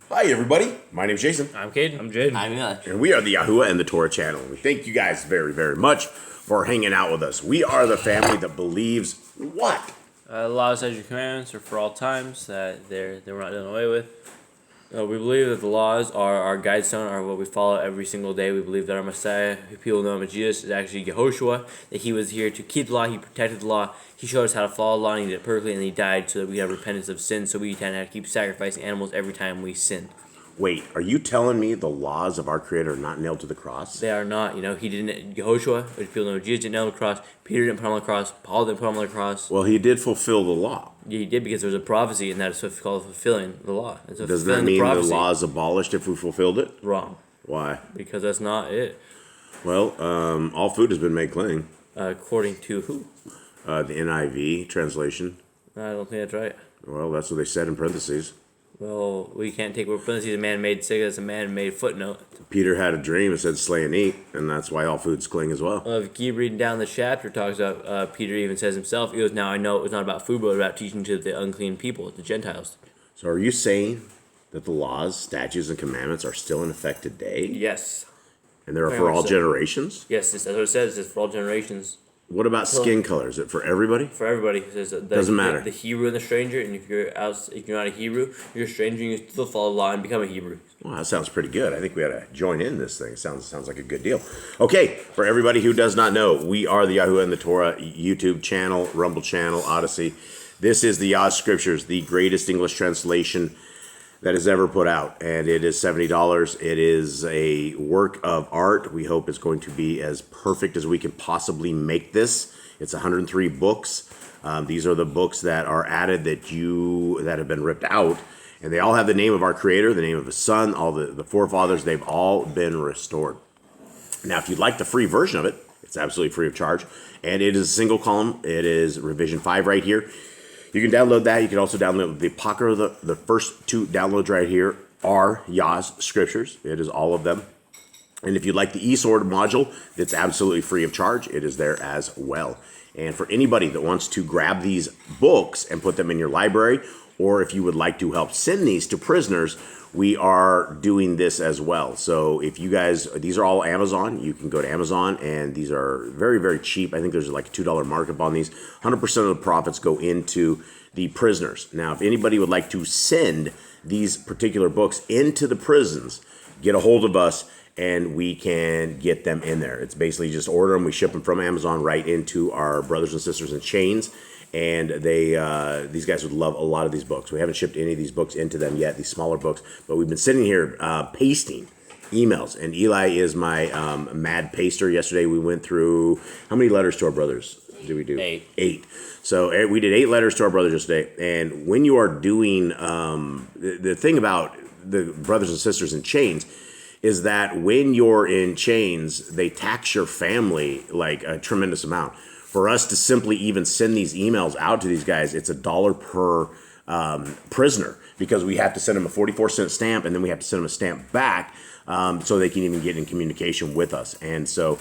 Hi, everybody. My name's Jason. I'm Caden. I'm Jaden. I'm Eli. And we are the Yahuwah and the Torah channel. We thank you guys very, very much for hanging out with us. We are the family that believes what? The law, statutes, and commandments are for all times, that they were not done away with. We believe that the laws are our guidestone, are what we follow every single day. We believe that our Messiah, who people know him as Jesus, is actually Yehoshua, that he was here to keep the law, he protected the law, he showed us how to follow the law, and he did it perfectly, and he died so that we have repentance of sin, so we can have to keep sacrificing animals every time we sin. Wait, are you telling me the laws of our Creator are not nailed to the cross? They are not, he didn't, Yehoshua, which people know Jesus didn't nail on the cross, Peter didn't put him on the cross, Paul didn't put him on the cross. Well, he did fulfill the law. Yeah, he did, because there was a prophecy, and that is what's called fulfilling the law. So Does that mean the law is abolished if we fulfilled it? Wrong. Why? Because that's not it. Well, all food has been made clean. According to who? The NIV translation. I don't think that's right. Well, that's what they said in parentheses. Well, we can't take what parentheses a man-made sig as a man-made footnote. Peter had a dream that said slay and eat, and that's why all food's clean as well. If you keep reading down the chapter, talks about, Peter even says himself, he goes, now I know it was not about food, but about teaching to the unclean people, the Gentiles. So are you saying that the laws, statutes, and commandments are still in effect today? Yes. And they're Very for much all so. generations? Yes, that's what it says. It says for all generations. What about skin color? Is it for everybody? For everybody. It says that Doesn't matter. The Hebrew and the stranger, and if you're not a Hebrew, you're a stranger, and you still follow the law and become a Hebrew. Well, that sounds pretty good. I think we ought to join in this thing. Sounds like a good deal. Okay, for everybody who does not know, we are the Yahuwah and the Torah YouTube channel, Rumble channel, Odyssey. This is the Yah Scriptures, the greatest English translation that is ever put out, and it is $70. It is a work of art. We hope it's going to be as perfect as we can possibly make this. It's 103 books. These are the books that are added that have been ripped out, and they all have the name of our Creator, the name of His Son, all the forefathers. They've all been restored. Now, if you'd like the free version of it, it's absolutely free of charge, and it is a single column. It is revision 5 right here. You can download that. You can also download the Apocrypha. The first two downloads right here are Yah's Scriptures. It is all of them. And if you'd like the eSword module, it's absolutely free of charge. It is there as well. And for anybody that wants to grab these books and put them in your library, or if you would like to help send these to prisoners, we are doing this as well. So if you guys, these are all Amazon. You can go to Amazon, and these are very, very cheap. I think there's like a $2 markup on these. 100% of the profits go into the prisoners. Now, if anybody would like to send these particular books into the prisons, get a hold of us, and we can get them in there. It's basically just order them. We ship them from Amazon right into our brothers and sisters in chains. And these guys would love a lot of these books. We haven't shipped any of these books into them yet, these smaller books, but we've been sitting here pasting emails. And Eli is my mad paster. Yesterday we went through, how many letters to our brothers did we do? 8. So we did 8 letters to our brothers yesterday. And when you are doing, the thing about the brothers and sisters in chains is that when you're in chains, they tax your family like a tremendous amount. For us to simply even send these emails out to these guys, it's $1 per prisoner, because we have to send them a 44-cent stamp, and then we have to send them a stamp back so they can even get in communication with us. And so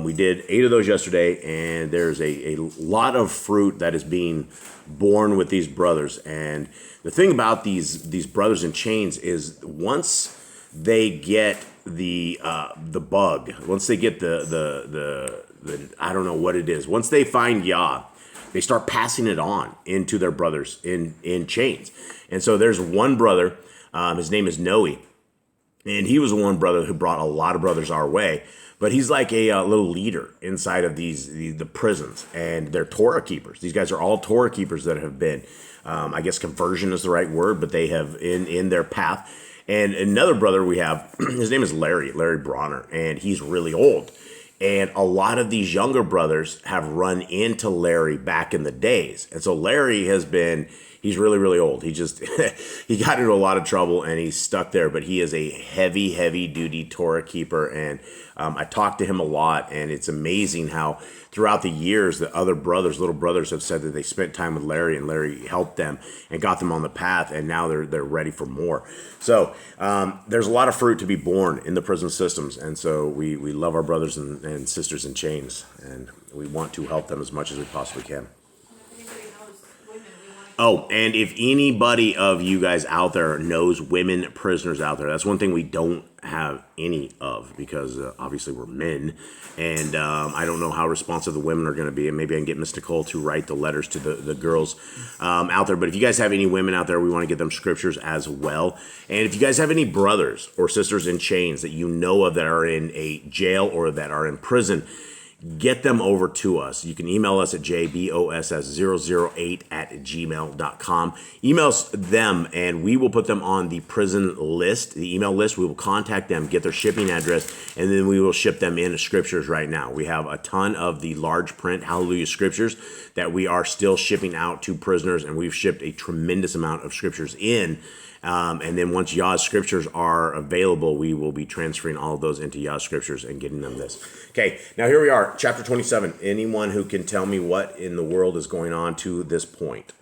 we did 8 of those yesterday, and there's a lot of fruit that is being born with these brothers. And the thing about these brothers in chains is once they get the bug, once they get the I don't know what it is. Once they find Yah, they start passing it on into their brothers in chains. And so there's one brother, his name is Noe, and he was the one brother who brought a lot of brothers our way. But he's like a little leader inside of the prisons, and they're Torah keepers. These guys are all Torah keepers that have been, I guess conversion is the right word, but they have in their path. And another brother we have, his name is Larry Bronner, and he's really old. And a lot of these younger brothers have run into Larry back in the days. And so Larry he's really, really old. He got into a lot of trouble, and he's stuck there, but he is a heavy, heavy duty Torah keeper. And I talked to him a lot, and it's amazing how throughout the years, the other brothers, little brothers, have said that they spent time with Larry, and Larry helped them and got them on the path, and now they're ready for more. So there's a lot of fruit to be born in the prison systems, and so we love our brothers and sisters in chains, and we want to help them as much as we possibly can. If anybody knows women, we want to Oh, and if anybody of you guys out there knows women prisoners out there, that's one thing we don't have any of because obviously we're men. And I don't know how responsive the women are going to be. And maybe I can get Miss Nicole to write the letters to the girls out there. But if you guys have any women out there, we want to get them scriptures as well. And if you guys have any brothers or sisters in chains that you know of that are in a jail or that are in prison, get them over to us. You can email us at jboss008@gmail.com. Email them and we will put them on the prison list, the email list. We will contact them, get their shipping address, and then we will ship them in scriptures right now. We have a ton of the large print Hallelujah scriptures that we are still shipping out to prisoners, and we've shipped a tremendous amount of scriptures in. And then once Yah's scriptures are available, we will be transferring all of those into Yah's scriptures and getting them this. Okay, now here we are, chapter 27. Anyone who can tell me what in the world is going on to this point?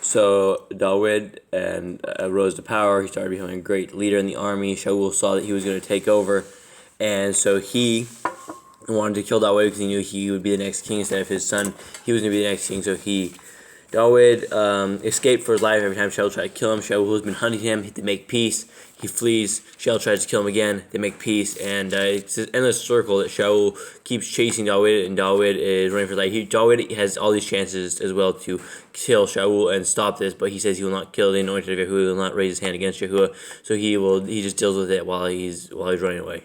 So David rose to power. He started becoming a great leader in the army. Shaul saw that he was going to take over, and so he wanted to kill David because he knew he would be the next king instead of his son. He was going to be the next king, so David escaped for his life every time Shaul tried to kill him. Shaul has been hunting him. They make peace. He flees. Shaul tries to kill him again. They make peace. And it's this endless circle that Shaul keeps chasing David, and David is running for his life. David has all these chances as well to kill Shaul and stop this, but he says he will not kill the anointed of Yahuwah. He will not raise his hand against Yahuwah. So he just deals with it while he's running away.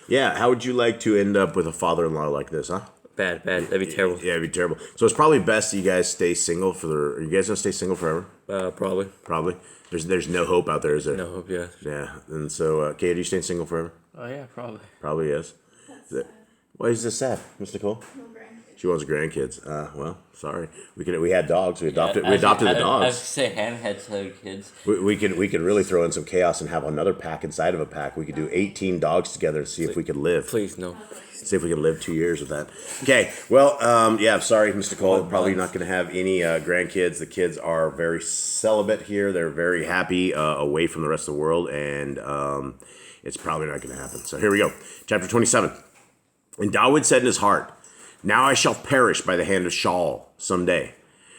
Yeah, how would you like to end up with a father-in-law like this, huh? Bad. That'd be terrible. Yeah, it'd be terrible. So it's probably best you guys stay single are you guys gonna stay single forever? Probably. Probably. There's no hope out there, is there? No hope, yeah. Yeah. And so, Kate, are you staying single forever? Oh, yeah, probably. Probably is. Why is this sad, Miss Nicole? No grandkids. She wants grandkids. Well, sorry. We had dogs. We adopted the dogs. I was gonna say Hannah had 2 kids. We could really throw in some chaos and have another pack inside of a pack. We could do 18 dogs together and see if we could live. Please, no. See if we can live 2 years with that. Okay. Well, yeah. Sorry, Miss Nicole. Probably not going to have any grandkids. The kids are very celibate here. They're very happy away from the rest of the world, and it's probably not going to happen. So here we go. Chapter 27. And David said in his heart, "Now I shall perish by the hand of Shaul someday.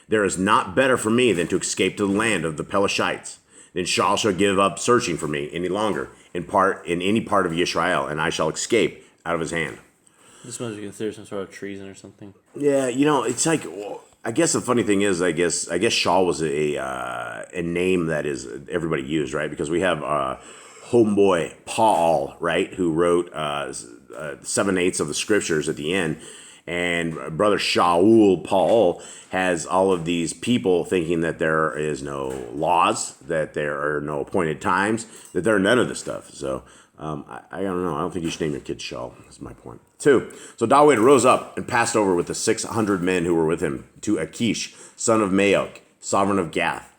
There is not better for me than to escape to the land of the Pelishites. Then Shaul shall give up searching for me any longer in any part of Israel, and I shall escape out of his hand." This must be considered some sort of treason or something. Yeah, it's like, well, I guess the funny thing is, I guess Shaul was a name that is everybody used, right? Because we have homeboy Paul, right, who wrote 7/8 of the scriptures at the end. And brother Shaul, Paul, has all of these people thinking that there is no laws, that there are no appointed times, that there are none of this stuff. So I don't know. I don't think you should name your kid Shaul. That's my point. 2. So David rose up and passed over with the 600 men who were with him to Achish, son of Maok, sovereign of Gath.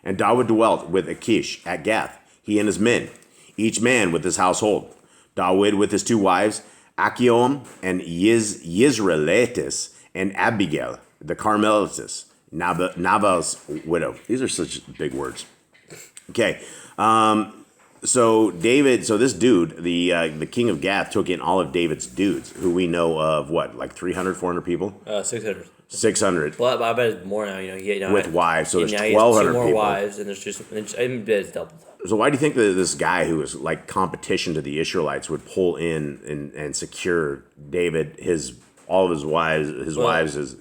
And David dwelt with Achish at Gath, he and his men, each man with his household. David with his 2 wives, Achioam and Yisraelites, and Abigail, the Carmelitess, Nabal's widow. These are such big words. Okay. So this dude, the king of Gath, took in all of David's dudes, who we know of, like 300, 400 people? 600. 600. Well, I bet it's more now. With wives, so there's 1,200 2 more people. wives, and there's just I bet it's doubled. So why do you think that this guy who was like competition to the Israelites would pull in and secure David, all of his wives,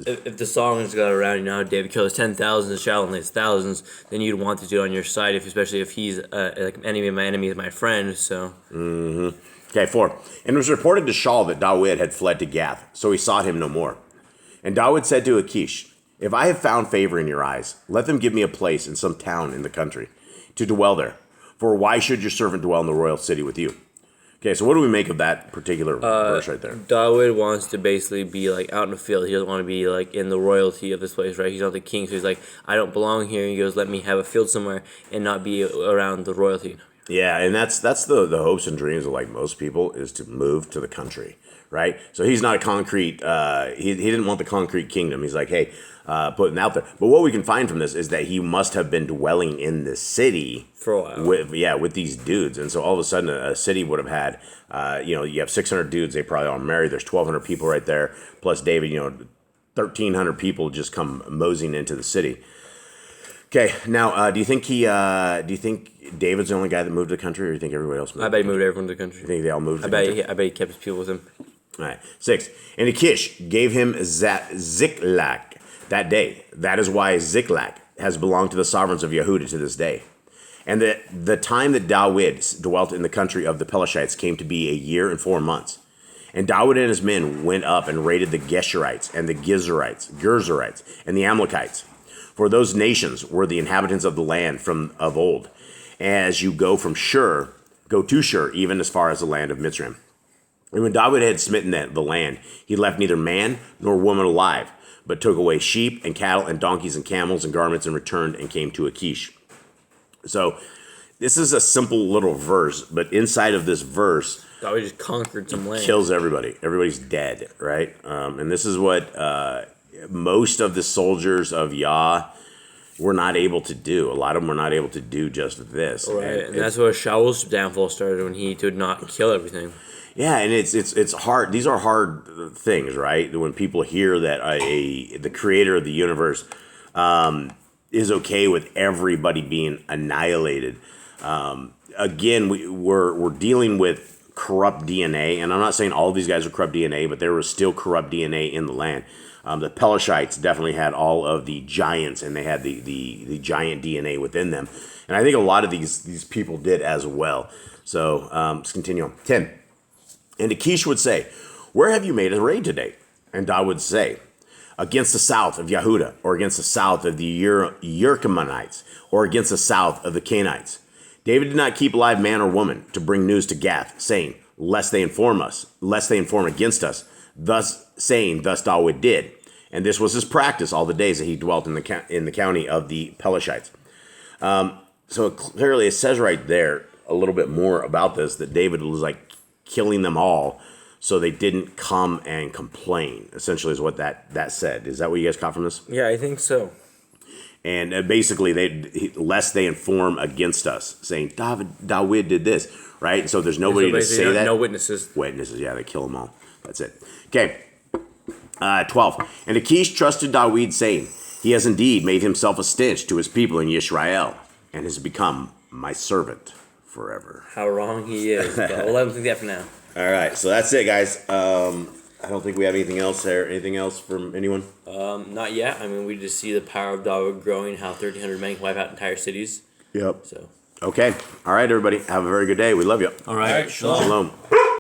If the songs got around, David kills 10,000, Shaul lays thousands, then you'd want to do it on your side, especially if he's like enemy of my enemy is my friend. So. Mm-hmm. Okay, 4. And it was reported to Shaul that David had fled to Gath, so he sought him no more. And David said to Achish, "If I have found favor in your eyes, let them give me a place in some town in the country to dwell there. For why should your servant dwell in the royal city with you?" Okay, so what do we make of that particular verse right there? David wants to basically be like out in the field. He doesn't want to be like in the royalty of this place, right? He's not the king, so he's like, I don't belong here. He goes, let me have a field somewhere and not be around the royalty. Yeah, and that's the hopes and dreams of like most people is to move to the country, right? So he's not a concrete. He didn't want the concrete kingdom. He's like, hey, putting out there. But what we can find from this is that he must have been dwelling in the city for a while. With these dudes, and so all of a sudden a city would have had, you have 600 dudes. They probably all married. There's 1,200 people right there, plus David. 1,300 people just come moseying into the city. Okay, now do you think David's the only guy that moved to the country, or do you think everybody else moved? I bet he moved everyone to the country. You think they all moved to I the country? bet he kept his people with him. All right. 6. And Achish gave him Ziklag that day. That is why Ziklag has belonged to the sovereigns of Yehudah to this day. And the time that David dwelt in the country of the Pelishites came to be a year and 4 months. And David and his men went up and raided the Geshurites and the Gerzerites and the Amalekites. For those nations were the inhabitants of the land from of old. As you go to Shur, even as far as the land of Mitzrayim. And when David had smitten the land, he left neither man nor woman alive, but took away sheep and cattle and donkeys and camels and garments and returned and came to Achish. So this is a simple little verse, but inside of this verse, David just conquered some land. kills everybody. Everybody's dead, right? And this is what most of the soldiers of Yah were not able to do. A lot of them were not able to do just this. Right, and that's where Shaul's downfall started, when he did not kill everything. Yeah, and it's hard. These are hard things, right? When people hear that the creator of the universe is okay with everybody being annihilated. Again, we're dealing with corrupt DNA, and I'm not saying all of these guys are corrupt DNA, but there was still corrupt DNA in the land. The Pelishites definitely had all of the giants, and they had the giant DNA within them, and I think a lot of these people did as well. So let's continue on. 10. And Achish would say, "Where have you made a raid today?" And David would say, "Against the south of Yehudah, or against the south of the Yerkemanites, or against the south of the Canaanites." David did not keep alive man or woman to bring news to Gath, saying, lest they inform against us. Thus David did. And this was his practice all the days that he dwelt in the county of the Pelishites. So clearly it says right there a little bit more about this, that David was like killing them all so they didn't come and complain, essentially is what that said. Is that what you guys caught from this? Yeah, I think so. And basically, lest they inform against us, saying, David did this, right? So there's nobody to say that. No witnesses. Witnesses, yeah, they kill them all. That's it. Okay, 12. And Achish trusted David, saying, "He has indeed made himself a stench to his people in Yisrael, and has become my servant forever." How wrong he is. But we'll let him think that for now. All right, so that's it, guys. I don't think we have anything else there. Anything else from anyone? Not yet. I mean, we just see the power of David growing, how 1,300 men can wipe out entire cities. Yep. So. Okay. All right, everybody. Have a very good day. We love you. All right. Shalom.